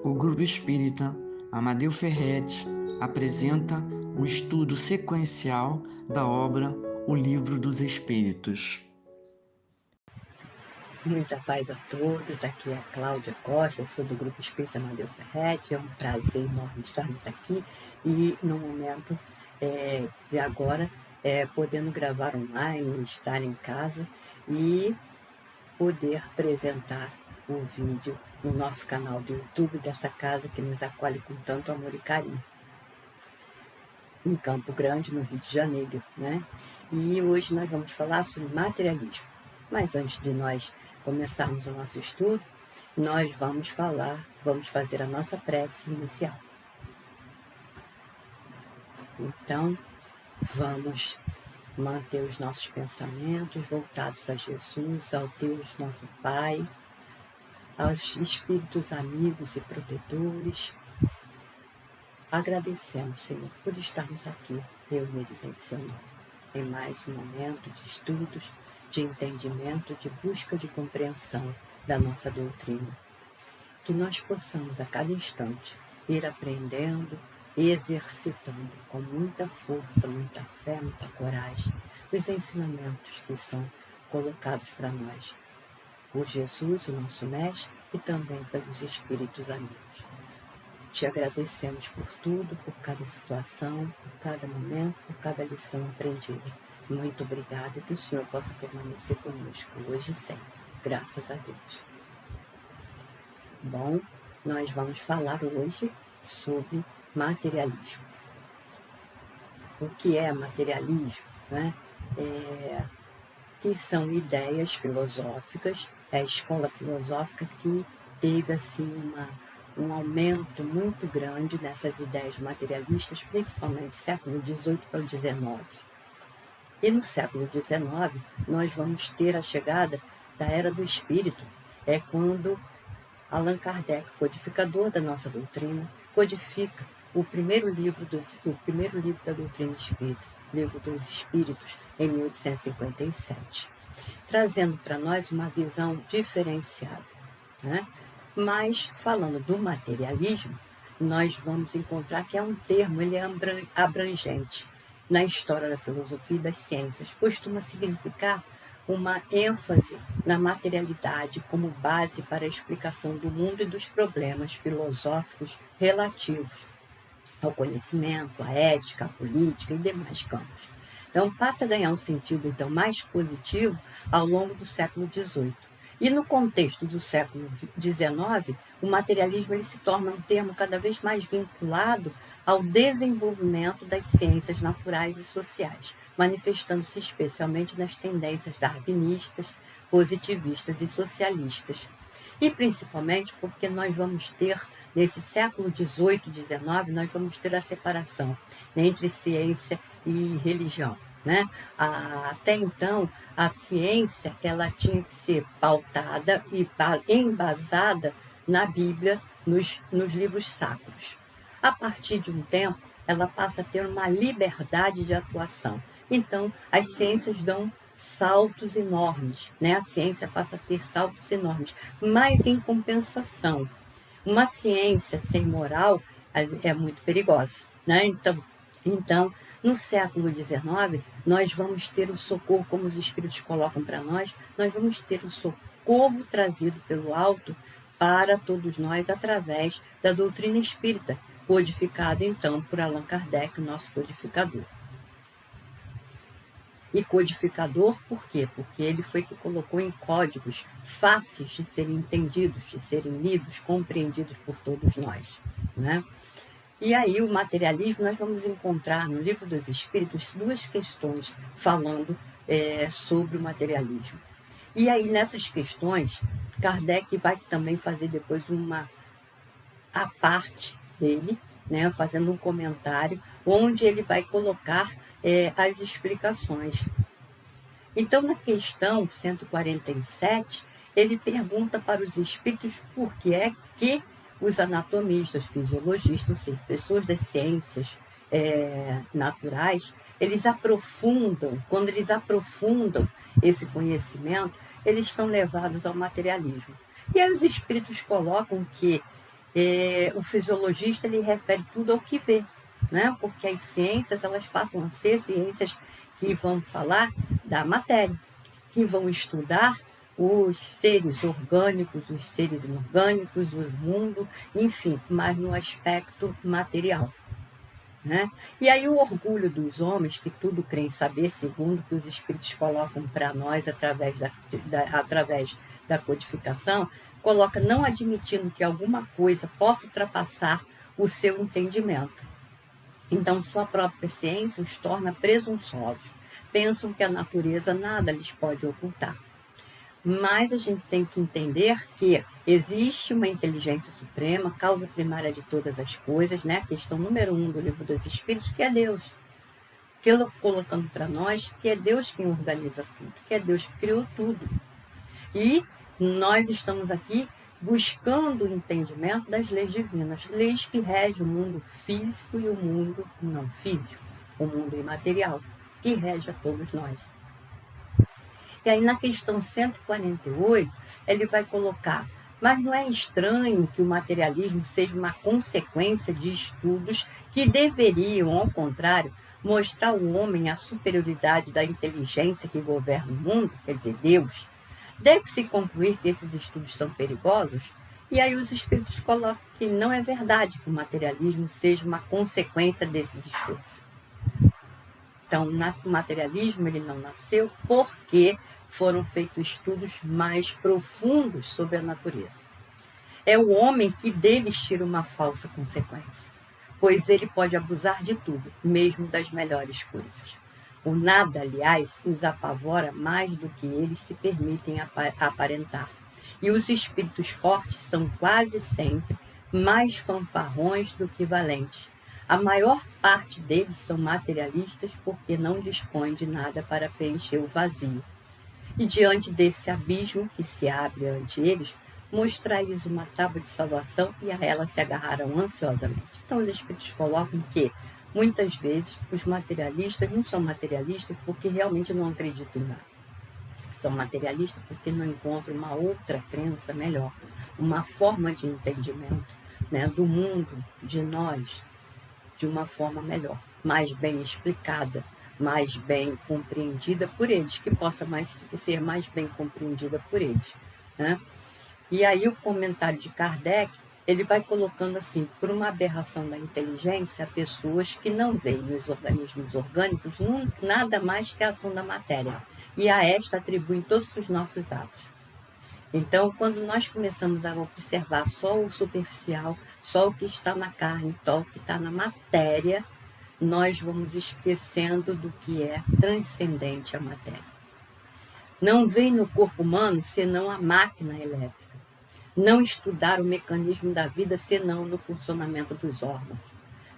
O Grupo Espírita Amadeu Ferretti apresenta o estudo sequencial da obra O Livro dos Espíritos. Muita paz a todos, aqui é a Cláudia Costa, sou do Grupo Espírita Amadeu Ferretti, é um prazer enorme estarmos aqui e no momento de agora, podendo gravar online, estar em casa e poder apresentar o vídeo no nosso canal do YouTube dessa casa que nos acolhe com tanto amor e carinho, em Campo Grande, no Rio de Janeiro, né? E hoje nós vamos falar sobre materialismo. Mas antes de nós começarmos o nosso estudo, nós vamos fazer a nossa prece inicial. Então, vamos manter os nossos pensamentos voltados a Jesus, ao Deus nosso Pai, aos espíritos amigos e protetores. Agradecemos, Senhor, por estarmos aqui reunidos em seu nome, em mais um momento de estudos, de entendimento, de busca de compreensão da nossa doutrina. Que nós possamos a cada instante ir aprendendo e exercitando com muita força, muita fé, muita coragem os ensinamentos que são colocados para nós por Jesus, o nosso Mestre, e também pelos Espíritos amigos. Te agradecemos por tudo, por cada situação, por cada momento, por cada lição aprendida. Muito obrigada e que o Senhor possa permanecer conosco hoje e sempre. Graças a Deus. Bom, nós vamos falar hoje sobre materialismo. O que é materialismo? Né? Que são ideias filosóficas, é a escola filosófica que teve assim um aumento muito grande nessas ideias materialistas, principalmente século XVIII para o XIX. E no século XIX, nós vamos ter a chegada da Era do Espírito, é quando Allan Kardec, codificador da nossa doutrina, codifica o primeiro livro da doutrina espírita, Livro dos Espíritos, em 1857, trazendo para nós uma visão diferenciada, né? Mas, falando do materialismo, nós vamos encontrar que é um termo, ele é abrangente. Na história da filosofia e das ciências, costuma significar uma ênfase na materialidade como base para a explicação do mundo e dos problemas filosóficos relativos ao conhecimento, à ética, à política e demais campos. Então, passa a ganhar um sentido mais positivo ao longo do século XVIII. E no contexto do século XIX, o materialismo ele se torna um termo cada vez mais vinculado ao desenvolvimento das ciências naturais e sociais, manifestando-se especialmente nas tendências darwinistas, positivistas e socialistas. E principalmente porque nós vamos ter, nesse século XVIII, XIX, nós vamos ter a separação entre ciência e religião. Né? Até então, a ciência ela tinha que ser pautada e embasada na Bíblia, nos livros sacros. A partir de um tempo, ela passa a ter uma liberdade de atuação. Então, as ciências dão saltos enormes, né? A ciência passa a ter saltos enormes, mas em compensação, uma ciência sem moral é muito perigosa, né? Então, no século XIX, nós vamos ter o socorro, como os espíritos colocam para nós vamos ter o socorro trazido pelo alto para todos nós através da doutrina espírita, codificada então por Allan Kardec, nosso codificador. E codificador, por quê? Porque ele foi que colocou em códigos fáceis de serem entendidos, de serem lidos, compreendidos por todos nós, né? E aí, o materialismo, nós vamos encontrar no Livro dos Espíritos duas questões falando sobre o materialismo. E aí, nessas questões, Kardec vai também fazer depois a parte dele, né, fazendo um comentário, onde ele vai colocar as explicações. Então, na questão 147, ele pergunta para os espíritos por que é que os anatomistas, fisiologistas, pessoas das ciências naturais, quando eles aprofundam esse conhecimento, eles estão levados ao materialismo. E aí os espíritos colocam que o fisiologista ele refere tudo ao que vê, né? Porque as ciências elas passam a ser ciências que vão falar da matéria, que vão estudar os seres orgânicos, os seres inorgânicos, o mundo, enfim, mas no aspecto material. Né? E aí o orgulho dos homens, que tudo creem saber, segundo que os espíritos colocam para nós através através da codificação, coloca não admitindo que alguma coisa possa ultrapassar o seu entendimento. Então, sua própria ciência os torna presunçosos. Pensam que a natureza nada lhes pode ocultar. Mas a gente tem que entender que existe uma inteligência suprema, causa primária de todas as coisas, né? A questão número 1 do Livro dos Espíritos, que é Deus. Colocando para nós que é Deus quem organiza tudo, que é Deus que criou tudo. E nós estamos aqui buscando o entendimento das leis divinas, leis que regem o mundo físico e o mundo não físico, o mundo imaterial, que rege a todos nós. E aí, na questão 148, ele vai colocar: mas não é estranho que o materialismo seja uma consequência de estudos que deveriam, ao contrário, mostrar ao homem a superioridade da inteligência que governa o mundo, quer dizer, Deus? Deve-se concluir que esses estudos são perigosos? E aí os espíritos colocam que não é verdade que o materialismo seja uma consequência desses estudos. Então, o materialismo ele não nasceu porque foram feitos estudos mais profundos sobre a natureza. É o homem que deles tira uma falsa consequência, pois ele pode abusar de tudo, mesmo das melhores coisas. O nada, aliás, os apavora mais do que eles se permitem aparentar. E os espíritos fortes são quase sempre mais fanfarrões do que valentes. A maior parte deles são materialistas porque não dispõem de nada para preencher o vazio. E diante desse abismo que se abre ante eles, mostrar-lhes uma tábua de salvação e a ela se agarraram ansiosamente. Então os espíritos colocam que, muitas vezes, os materialistas não são materialistas porque realmente não acreditam em nada. São materialistas porque não encontram uma outra crença melhor, uma forma de entendimento, né, do mundo, de nós, de uma forma melhor, mais bem explicada, mais bem compreendida por eles, que possa ser mais bem compreendida por eles. Né? E aí o comentário de Kardec, ele vai colocando assim: por uma aberração da inteligência, pessoas que não veem nos organismos orgânicos nada mais que a ação da matéria, e a esta atribuem todos os nossos atos. Então, quando nós começamos a observar só o superficial, só o que está na carne, só o que está na matéria, nós vamos esquecendo do que é transcendente à matéria. Não vem no corpo humano senão a máquina elétrica. Não estudar o mecanismo da vida senão no funcionamento dos órgãos.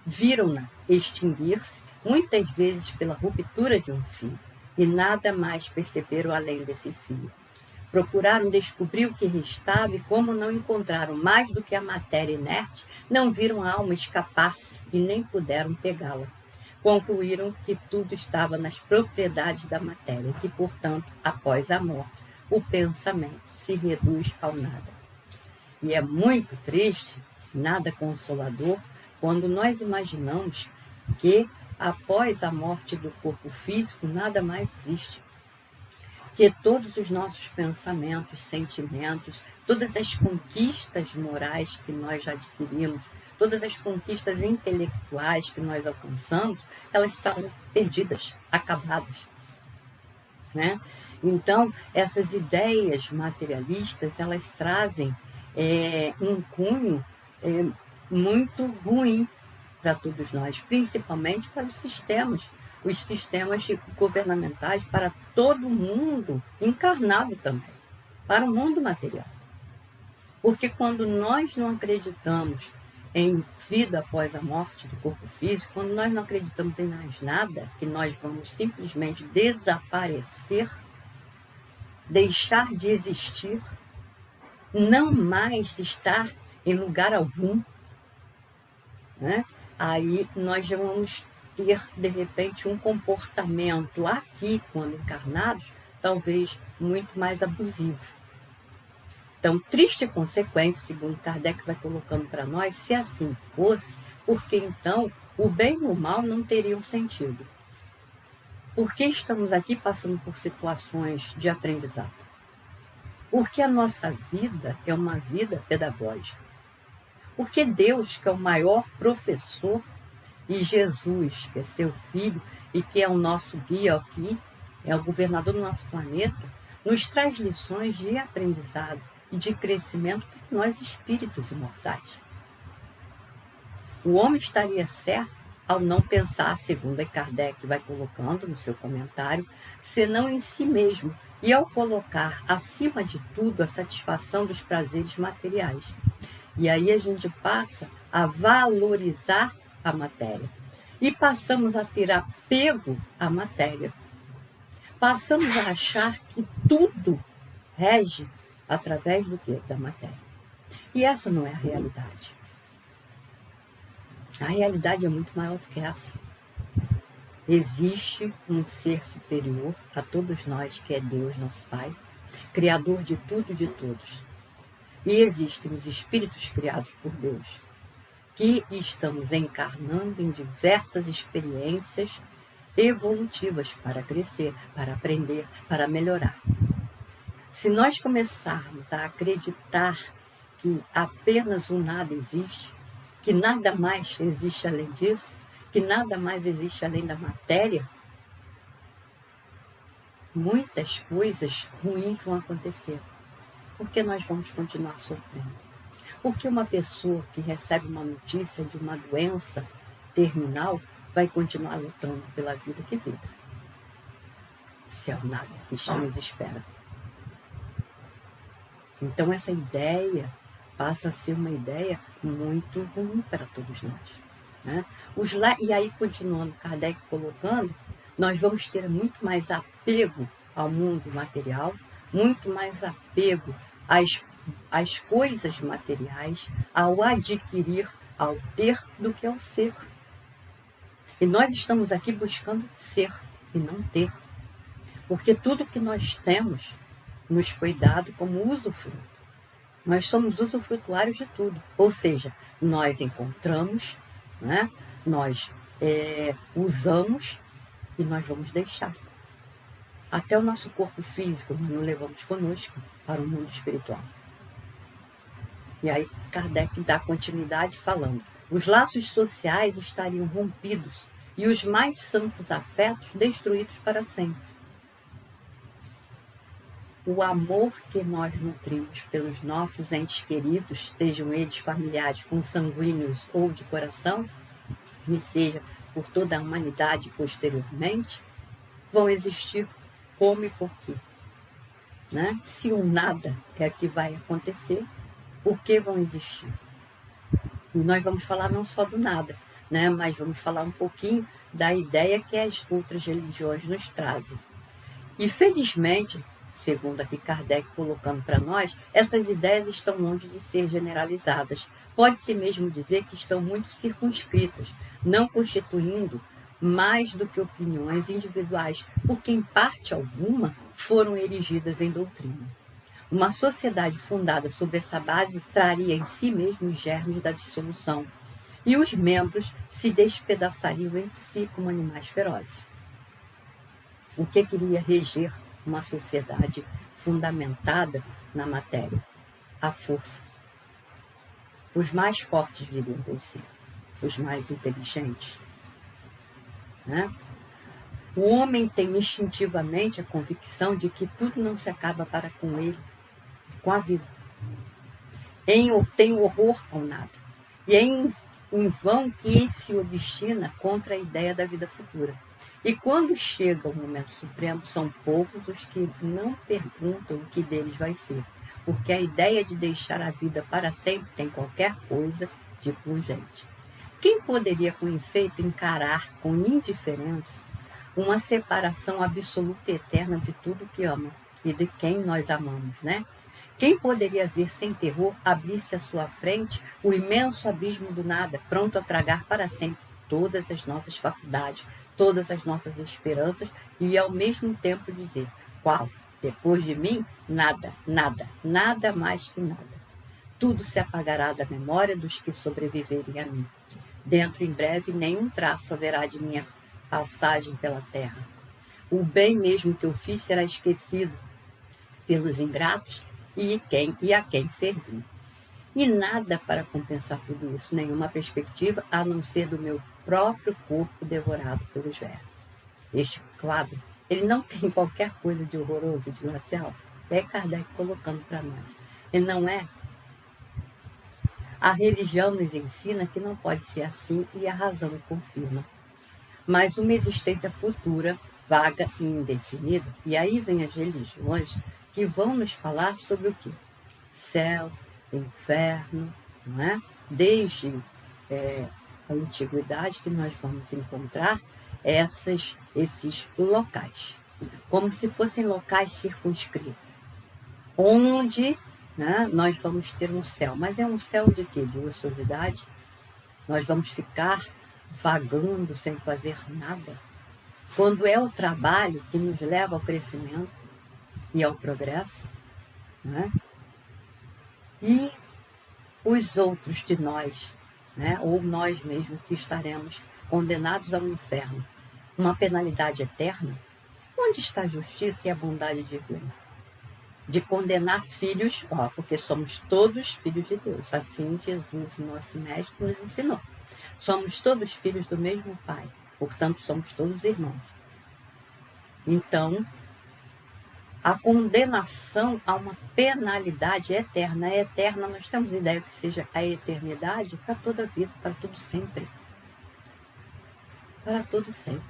Viram-na extinguir-se, muitas vezes pela ruptura de um fio, e nada mais perceberam além desse fio. Procuraram descobrir o que restava e, como não encontraram mais do que a matéria inerte, não viram a alma escapar-se e nem puderam pegá-la. Concluíram que tudo estava nas propriedades da matéria, que, portanto, após a morte, o pensamento se reduz ao nada. E é muito triste, nada consolador, quando nós imaginamos que, após a morte do corpo físico, nada mais existe. Que todos os nossos pensamentos, sentimentos, todas as conquistas morais que nós já adquirimos, todas as conquistas intelectuais que nós alcançamos, elas estão perdidas, acabadas. Né? Então, essas ideias materialistas, elas trazem um cunho muito ruim para todos nós, principalmente para os sistemas governamentais, para todo mundo encarnado também, para o mundo material. Porque quando nós não acreditamos em vida após a morte do corpo físico, quando nós não acreditamos em mais nada, que nós vamos simplesmente desaparecer, deixar de existir, não mais estar em lugar algum, né? Aí nós já vamos ter, de repente, um comportamento aqui, quando encarnados, talvez muito mais abusivo. Então, triste consequência, segundo Kardec vai colocando para nós, se assim fosse, porque então o bem e o mal não teriam sentido. Por que estamos aqui passando por situações de aprendizado? Porque a nossa vida é uma vida pedagógica. Porque Deus, que é o maior professor, e Jesus, que é seu filho e que é o nosso guia aqui, é o governador do nosso planeta, nos traz lições de aprendizado e de crescimento para nós espíritos imortais. O homem estaria certo ao não pensar, segundo Kardec vai colocando no seu comentário, senão em si mesmo, e ao colocar acima de tudo a satisfação dos prazeres materiais. E aí a gente passa a valorizar a matéria. E passamos a ter apego à matéria. Passamos a achar que tudo rege através do quê? Da matéria. E essa não é a realidade. A realidade é muito maior do que essa. Existe um ser superior a todos nós, que é Deus, nosso Pai, Criador de tudo e de todos. E existem os espíritos criados por Deus, que estamos encarnando em diversas experiências evolutivas para crescer, para aprender, para melhorar. Se nós começarmos a acreditar que apenas o nada existe, que nada mais existe além disso, que nada mais existe além da matéria, muitas coisas ruins vão acontecer, porque nós vamos continuar sofrendo. Porque uma pessoa que recebe uma notícia de uma doença terminal vai continuar lutando pela vida que vida. Se é o nada que nos espera. Então essa ideia passa a ser uma ideia muito ruim para todos nós. Né? E aí, continuando Kardec colocando, nós vamos ter muito mais apego ao mundo material, muito mais apego às coisas materiais, ao adquirir, ao ter, do que ao ser. E nós estamos aqui buscando ser e não ter. Porque tudo que nós temos nos foi dado como usufruto. Nós somos usufrutuários de tudo. Ou seja, nós encontramos, né? Nós usamos e nós vamos deixar. Até o nosso corpo físico nós não levamos conosco para o mundo espiritual. E aí Kardec dá continuidade falando: os laços sociais estariam rompidos e os mais santos afetos destruídos para sempre. O amor que nós nutrimos pelos nossos entes queridos, sejam eles familiares consanguíneos ou de coração, e seja por toda a humanidade posteriormente, vão existir como e por quê. Né? Se o nada é que vai acontecer, por que vão existir? E nós vamos falar não só do nada, né? Mas vamos falar um pouquinho da ideia que as outras religiões nos trazem. E felizmente, segundo aqui Kardec colocando para nós, essas ideias estão longe de ser generalizadas. Pode-se mesmo dizer que estão muito circunscritas, não constituindo mais do que opiniões individuais, porque em parte alguma foram erigidas em doutrina. Uma sociedade fundada sobre essa base traria em si mesmo os germes da dissolução, e os membros se despedaçariam entre si como animais ferozes. O que queria reger uma sociedade fundamentada na matéria? A força. Os mais fortes viriam vencer, os mais inteligentes. Né? O homem tem instintivamente a convicção de que tudo não se acaba para com ele, com a vida. Tem horror ao nada. E é em vão que se obstina contra a ideia da vida futura. E quando chega o momento supremo, são poucos os que não perguntam o que deles vai ser, porque a ideia de deixar a vida para sempre tem qualquer coisa de pungente. Quem poderia, com efeito, encarar com indiferença uma separação absoluta e eterna de tudo que ama e de quem nós amamos, né? Quem poderia ver sem terror abrir-se à sua frente o imenso abismo do nada, pronto a tragar para sempre todas as nossas faculdades, todas as nossas esperanças, e ao mesmo tempo dizer: qual? Depois de mim, nada, nada, nada mais que nada. Tudo se apagará da memória dos que sobreviverem a mim. Dentro em breve, nenhum traço haverá de minha passagem pela terra. O bem mesmo que eu fiz será esquecido pelos ingratos e a quem servi. E nada para compensar tudo isso, nenhuma perspectiva a não ser do meu próprio corpo devorado pelos vermes. Este quadro, ele não tem qualquer coisa de horroroso, de glacial. É Kardec colocando para nós. Ele não é. A religião nos ensina que não pode ser assim e a razão o confirma. Mas uma existência futura, vaga e indefinida, e aí vem as religiões que vão nos falar sobre o quê? Céu, inferno, não é? Desde a antiguidade que nós vamos encontrar esses locais, como se fossem locais circunscritos, onde, né, nós vamos ter um céu. Mas é um céu de quê? De ociosidade? Nós vamos ficar vagando sem fazer nada? Quando é o trabalho que nos leva ao crescimento e ao progresso, né? E os outros de nós, né? Ou nós mesmos que estaremos condenados ao inferno, uma penalidade eterna? Onde está a justiça e a bondade divina? De condenar filhos, porque somos todos filhos de Deus. Assim Jesus, nosso mestre, nos ensinou. Somos todos filhos do mesmo Pai, portanto somos todos irmãos. Então, a condenação a uma penalidade eterna. É eterna, nós temos ideia que seja a eternidade para toda a vida, para todo sempre. Para todo sempre.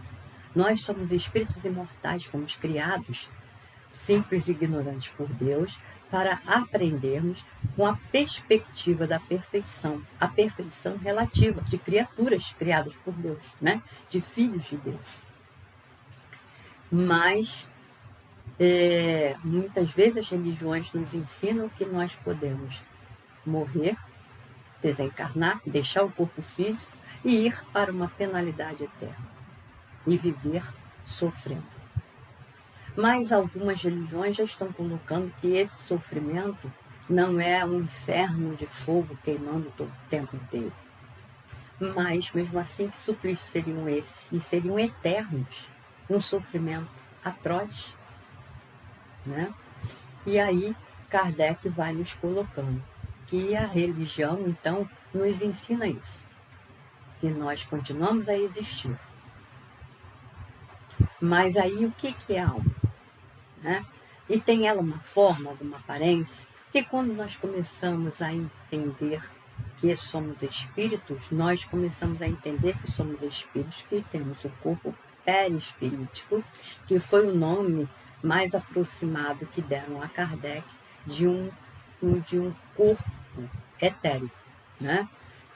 Nós somos espíritos imortais, fomos criados simples e ignorantes por Deus, para aprendermos com a perspectiva da perfeição, a perfeição relativa de criaturas criadas por Deus, né? De filhos de Deus. Mas muitas vezes as religiões nos ensinam que nós podemos morrer, desencarnar, deixar o corpo físico e ir para uma penalidade eterna e viver sofrendo. Mas algumas religiões já estão colocando que esse sofrimento não é um inferno de fogo queimando todo o tempo inteiro. Mas, mesmo assim, que suplícios seriam esses? E seriam eternos, um sofrimento atroz, né? E aí, Kardec vai nos colocando que a religião, então, nos ensina isso, que nós continuamos a existir. Mas aí, o que é a alma? Né? E tem ela uma forma, alguma aparência, que quando nós começamos a entender que somos espíritos, nós começamos a entender que somos espíritos, que temos o corpo perispirítico, que foi o nome mais aproximado que deram a Kardec de um corpo etéreo, né?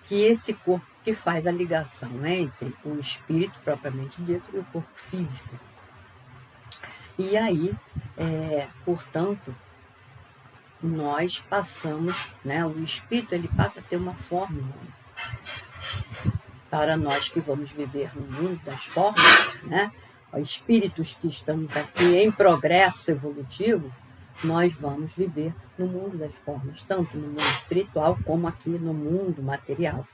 Que esse corpo que faz a ligação entre o espírito propriamente dito e o corpo físico. E aí, portanto, nós passamos, né, o espírito ele passa a ter uma forma humana. Para nós que vamos viver no mundo das formas, né, espíritos que estamos aqui em progresso evolutivo, nós vamos viver no mundo das formas, tanto no mundo espiritual como aqui no mundo material.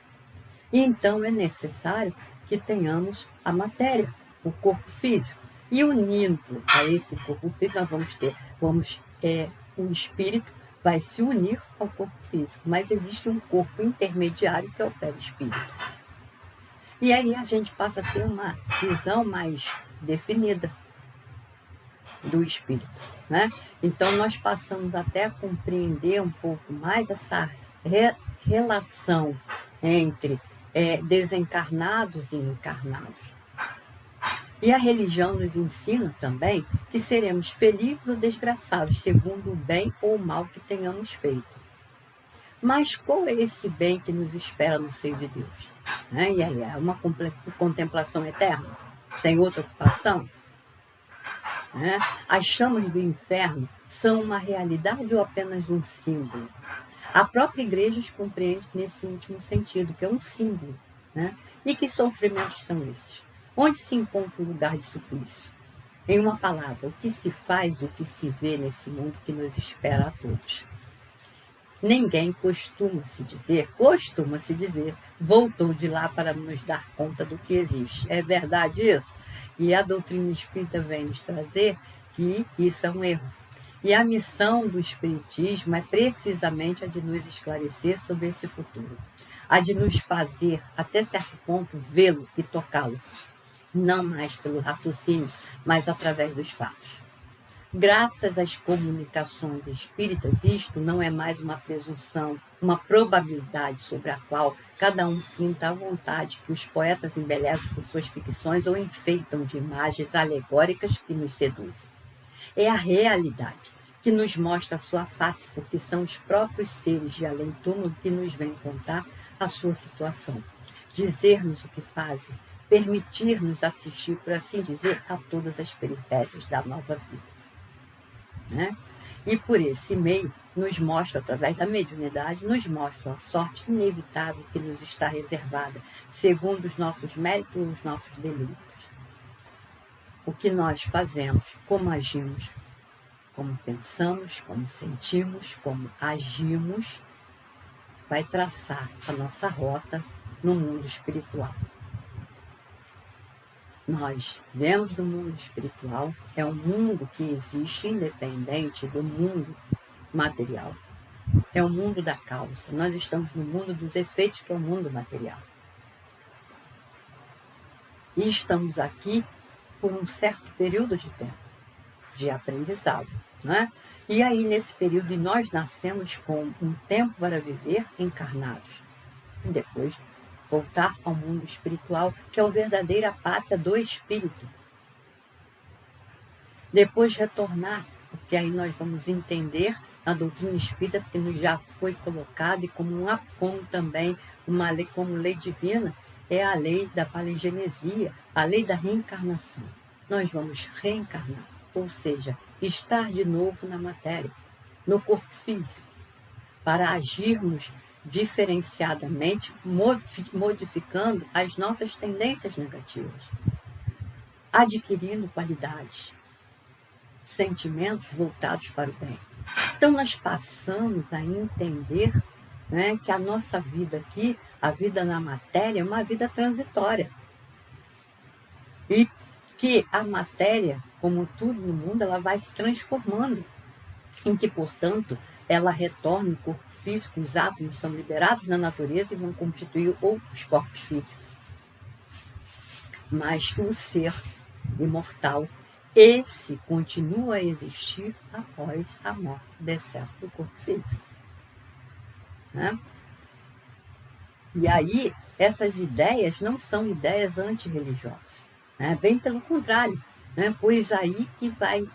E então é necessário que tenhamos a matéria, o corpo físico. E unindo a esse corpo físico, nós o espírito vai se unir ao corpo físico, mas existe um corpo intermediário que é o perispírito. E aí a gente passa a ter uma visão mais definida do espírito, né? Então nós passamos até a compreender um pouco mais essa relação entre desencarnados e encarnados. E a religião nos ensina também que seremos felizes ou desgraçados, segundo o bem ou o mal que tenhamos feito. Mas qual é esse bem que nos espera no seio de Deus? E aí, é uma contemplação eterna, sem outra ocupação? As chamas do inferno são uma realidade ou apenas um símbolo? A própria igreja os compreende nesse último sentido, que é um símbolo, né? E que sofrimentos são esses? Onde se encontra o lugar de suplício? Em uma palavra, o que se faz, o que se vê nesse mundo que nos espera a todos. Ninguém costuma-se dizer, voltou de lá para nos dar conta do que existe. É verdade isso? E a doutrina espírita vem nos trazer que isso é um erro. E a missão do espiritismo é precisamente a de nos esclarecer sobre esse futuro. A de nos fazer, até certo ponto, vê-lo e tocá-lo. Não mais pelo raciocínio, mas através dos fatos. Graças às comunicações espíritas, isto não é mais uma presunção, uma probabilidade sobre a qual cada um pinta à vontade, que os poetas embelezam por suas ficções ou enfeitam de imagens alegóricas que nos seduzem. É a realidade que nos mostra a sua face, porque são os próprios seres de além-túmulo que nos vêm contar a sua situação, dizer-nos o que fazem, permitir-nos assistir, por assim dizer, a todas as peripécias da nova vida. Né? E por esse meio, nos mostra, através da mediunidade, nos mostra a sorte inevitável que nos está reservada, segundo os nossos méritos e os nossos delírios. O que nós fazemos, como agimos, como pensamos, como sentimos, como agimos, vai traçar a nossa rota no mundo espiritual. Nós vemos do mundo espiritual, é um mundo que existe independente do mundo material. É o mundo da causa. Nós estamos no mundo dos efeitos, que é o mundo material. E estamos aqui por um certo período de tempo, de aprendizado, né? E aí, nesse período, nós nascemos com um tempo para viver encarnados. E depois voltar ao mundo espiritual, que é a verdadeira pátria do espírito. Depois retornar, porque aí nós vamos entender a doutrina espírita, porque nos já foi colocado, e como também uma lei, como lei divina, é a lei da palingenesia, a lei da reencarnação. Nós vamos reencarnar, ou seja, estar de novo na matéria, no corpo físico, para agirmos diferenciadamente, modificando as nossas tendências negativas, adquirindo qualidades, sentimentos voltados para o bem. Então, nós passamos a entender, né, que a nossa vida aqui, a vida na matéria, é uma vida transitória. E que a matéria, como tudo no mundo, ela vai se transformando, em que, portanto, ela retorna ao corpo físico, os átomos são liberados na natureza e vão constituir outros corpos físicos. Mas que o ser imortal, esse continua a existir após a morte do excesso do corpo físico. Né? E aí, essas ideias não são ideias antirreligiosas, né? Bem pelo contrário, né? Pois aí que vai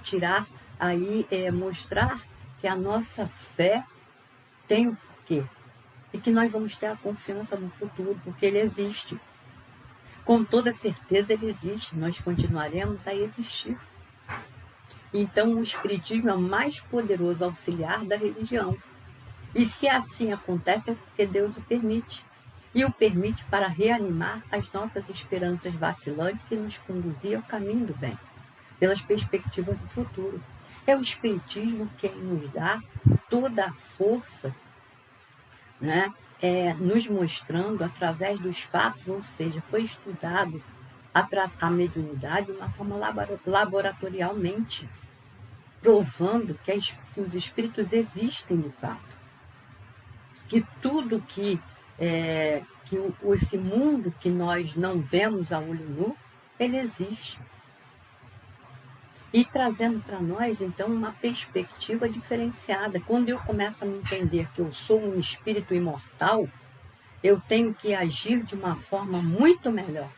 tirar, aí mostrar que a nossa fé tem um porquê e que nós vamos ter a confiança no futuro, porque ele existe. Com toda certeza ele existe, nós continuaremos a existir. Então o Espiritismo é o mais poderoso auxiliar da religião. E se assim acontece é porque Deus o permite. E o permite para reanimar as nossas esperanças vacilantes e nos conduzir ao caminho do bem, pelas perspectivas do futuro. É o Espiritismo quem nos dá toda a força, né? Nos mostrando através dos fatos, ou seja, foi estudado a mediunidade de uma forma laboratorialmente, provando que os espíritos existem de fato, que tudo esse mundo que nós não vemos a olho nu, ele existe. E trazendo para nós, então, uma perspectiva diferenciada. Quando eu começo a me entender que eu sou um espírito imortal, eu tenho que agir de uma forma muito melhor.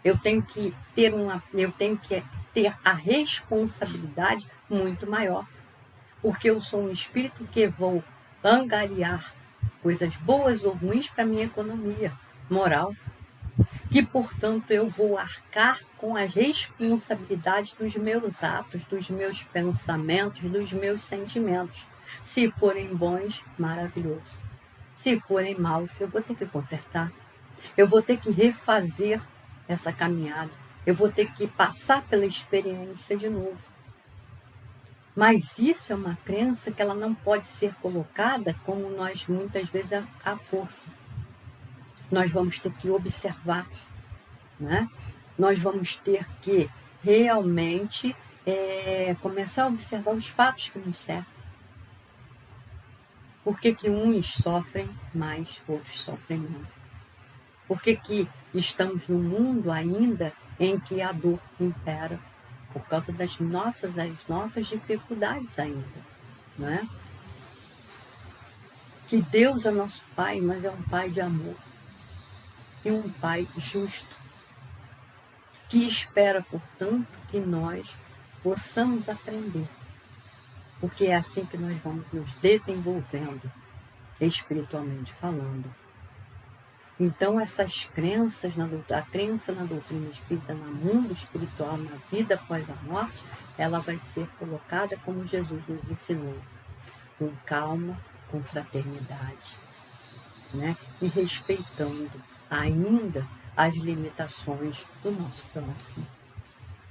Eu tenho que ter a responsabilidade muito maior. Porque eu sou um espírito que vou angariar coisas boas ou ruins para a minha economia moral. Que, portanto, eu vou arcar com as responsabilidades dos meus atos, dos meus pensamentos, dos meus sentimentos. Se forem bons, maravilhoso. Se forem maus, eu vou ter que consertar. Eu vou ter que refazer essa caminhada. Eu vou ter que passar pela experiência de novo. Mas isso é uma crença que ela não pode ser colocada como nós, muitas vezes, à força. Nós vamos ter que observar, né? Nós vamos ter que realmente começar a observar os fatos que nos cercam. Por que que uns sofrem mais, outros sofrem menos? Por que que estamos num mundo ainda em que a dor impera? Por causa das nossas dificuldades ainda, não é? Que Deus é nosso Pai, mas é um Pai de amor. E um Pai justo, que espera, portanto, que nós possamos aprender. Porque é assim que nós vamos nos desenvolvendo, espiritualmente falando. Então, essas crenças, a crença na doutrina espírita, no mundo espiritual, na vida após a morte, ela vai ser colocada como Jesus nos ensinou, com calma, com fraternidade, né? E respeitando ainda as limitações do nosso próximo,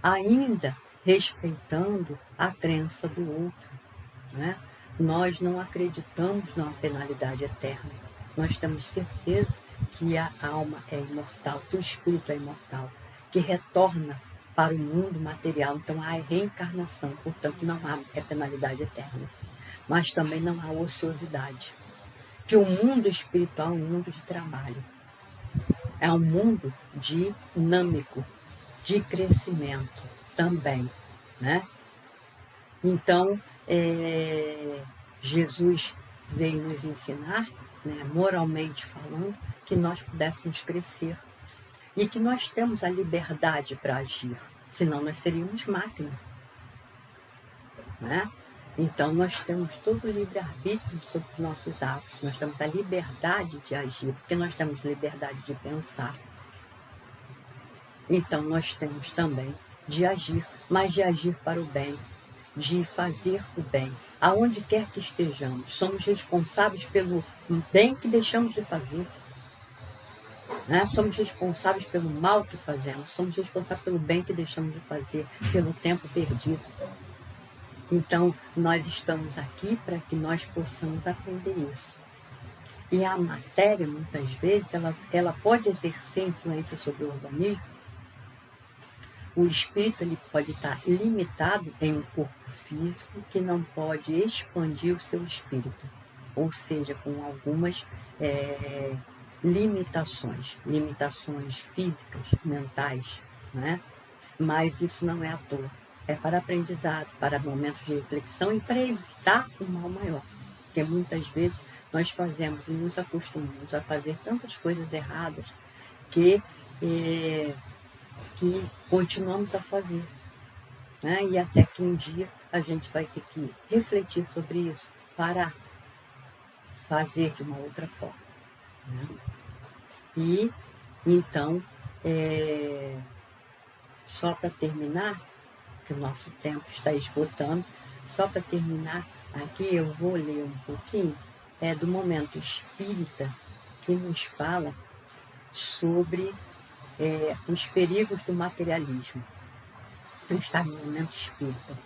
ainda respeitando a crença do outro, né? Nós não acreditamos numa penalidade eterna, nós temos certeza que a alma é imortal, que o espírito é imortal, que retorna para o mundo material. Então há reencarnação, portanto não há penalidade eterna, mas também não há ociosidade, que o mundo espiritual é um mundo de trabalho, é um mundo dinâmico, de crescimento também, né? Então, Jesus veio nos ensinar, né, moralmente falando, que nós pudéssemos crescer e que nós temos a liberdade para agir, senão nós seríamos máquina, né? Então, nós temos todo o livre-arbítrio sobre os nossos atos, nós temos a liberdade de agir, porque nós temos liberdade de pensar. Então, nós temos também de agir, mas de agir para o bem, de fazer o bem, aonde quer que estejamos. Somos responsáveis pelo bem que deixamos de fazer, né? Somos responsáveis pelo mal que fazemos, somos responsáveis pelo bem que deixamos de fazer, pelo tempo perdido. Então, nós estamos aqui para que nós possamos aprender isso. E a matéria, muitas vezes, ela pode exercer influência sobre o organismo. O espírito ele pode estar limitado em um corpo físico que não pode expandir o seu espírito, ou seja, com algumas limitações físicas, mentais, né? Mas isso não é à toa, é para aprendizado, para momentos de reflexão e para evitar um mal maior, porque muitas vezes nós fazemos e nos acostumamos a fazer tantas coisas erradas que continuamos a fazer, né? E até que um dia a gente vai ter que refletir sobre isso para fazer de uma outra forma, né? E então, só para terminar, que o nosso tempo está esgotando, só para terminar aqui eu vou ler um pouquinho do Momento Espírita, que nos fala sobre os perigos do materialismo. Está no Momento Espírita.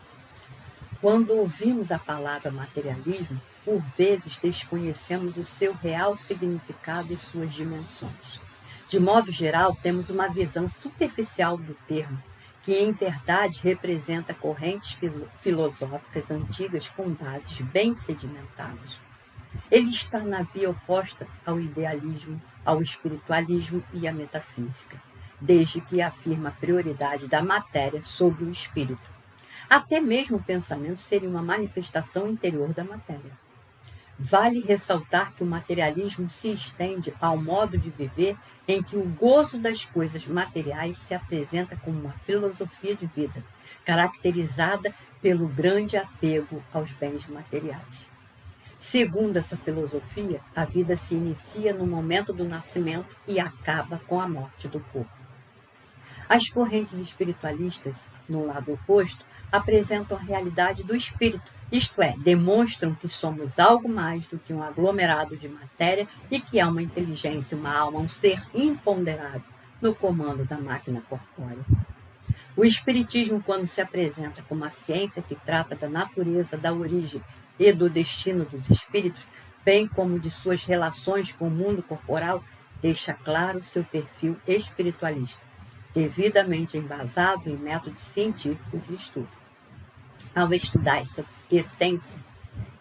Quando ouvimos a palavra materialismo, por vezes desconhecemos o seu real significado e suas dimensões. De modo geral, temos uma visão superficial do termo, que em verdade representa correntes filosóficas antigas com bases bem sedimentadas. Ele está na via oposta ao idealismo, ao espiritualismo e à metafísica, desde que afirma a prioridade da matéria sobre o espírito. Até mesmo o pensamento seria uma manifestação interior da matéria. Vale ressaltar que o materialismo se estende ao modo de viver em que o gozo das coisas materiais se apresenta como uma filosofia de vida, caracterizada pelo grande apego aos bens materiais. Segundo essa filosofia, a vida se inicia no momento do nascimento e acaba com a morte do corpo. As correntes espiritualistas, no lado oposto, apresentam a realidade do espírito, isto é, demonstram que somos algo mais do que um aglomerado de matéria e que há uma inteligência, uma alma, um ser imponderável no comando da máquina corpórea. O Espiritismo, quando se apresenta como a ciência que trata da natureza, da origem e do destino dos espíritos, bem como de suas relações com o mundo corporal, deixa claro seu perfil espiritualista, devidamente embasado em métodos científicos de estudo. Ao estudar essa essência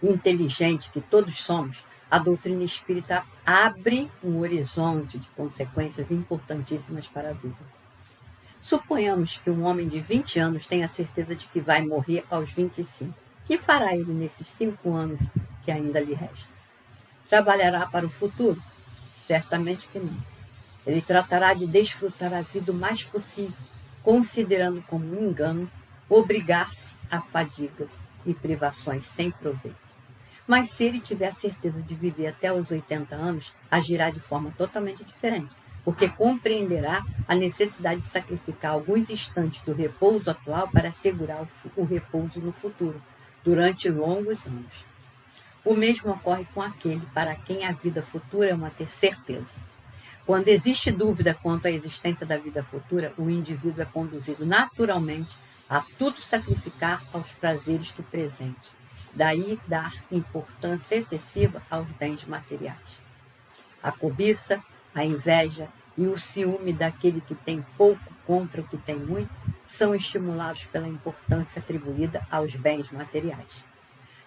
inteligente que todos somos, a doutrina espírita abre um horizonte de consequências importantíssimas para a vida. Suponhamos que um homem de 20 anos tenha certeza de que vai morrer aos 25. O que fará ele nesses 5 anos que ainda lhe restam? Trabalhará para o futuro? Certamente que não. Ele tratará de desfrutar a vida o mais possível, considerando como um engano obrigar-se a fadigas e privações sem proveito. Mas se ele tiver certeza de viver até os 80 anos, agirá de forma totalmente diferente, porque compreenderá a necessidade de sacrificar alguns instantes do repouso atual para assegurar o repouso no futuro, durante longos anos. O mesmo ocorre com aquele para quem a vida futura é uma certeza. Quando existe dúvida quanto à existência da vida futura, o indivíduo é conduzido naturalmente a tudo sacrificar aos prazeres do presente. Daí dar importância excessiva aos bens materiais. A cobiça, a inveja e o ciúme daquele que tem pouco contra o que tem muito são estimulados pela importância atribuída aos bens materiais.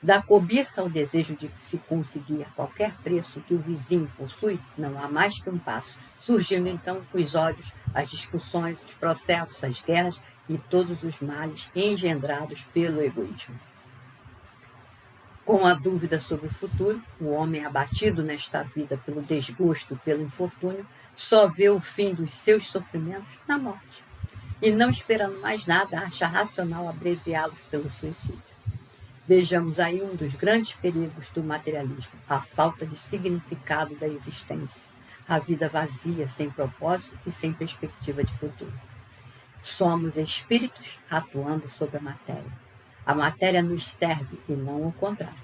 Da cobiça ao desejo de se conseguir a qualquer preço o que o vizinho possui, não há mais que um passo, surgindo então os ódios, as discussões, os processos, as guerras e todos os males engendrados pelo egoísmo. Com a dúvida sobre o futuro, o homem abatido nesta vida pelo desgosto e pelo infortúnio, só vê o fim dos seus sofrimentos na morte. E não esperando mais nada, acha racional abreviá-los pelo suicídio. Vejamos aí um dos grandes perigos do materialismo, a falta de significado da existência, a vida vazia, sem propósito e sem perspectiva de futuro. Somos espíritos atuando sobre a matéria. A matéria nos serve e não o contrário.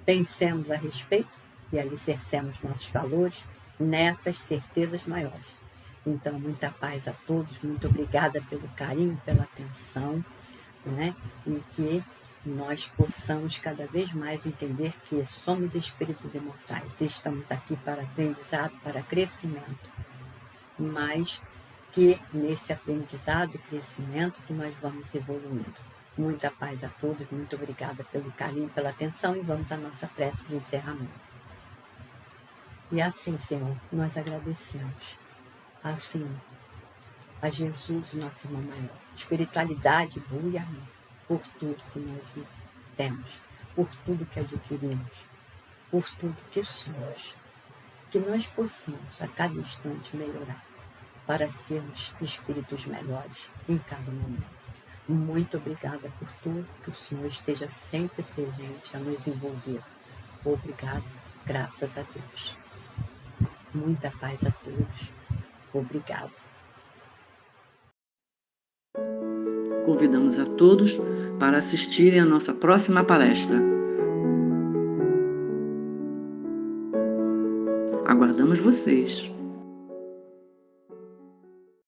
Pensemos a respeito e alicercemos nossos valores nessas certezas maiores. Então, muita paz a todos, muito obrigada pelo carinho, pela atenção, né? E que nós possamos cada vez mais entender que somos espíritos imortais e estamos aqui para aprendizado, para crescimento, mas que nesse aprendizado e crescimento que nós vamos evoluindo. Muita paz a todos, muito obrigada pelo carinho, pela atenção e vamos à nossa prece de encerramento. E assim, Senhor, nós agradecemos ao Senhor, a Jesus, nosso irmão maior, espiritualidade boa e amor, por tudo que nós temos, por tudo que adquirimos, por tudo que somos, que nós possamos a cada instante melhorar para sermos espíritos melhores em cada momento. Muito obrigada por tudo, que o Senhor esteja sempre presente a nos envolver. Obrigada, graças a Deus. Muita paz a todos. Obrigada. Convidamos a todos para assistirem à nossa próxima palestra. Aguardamos vocês!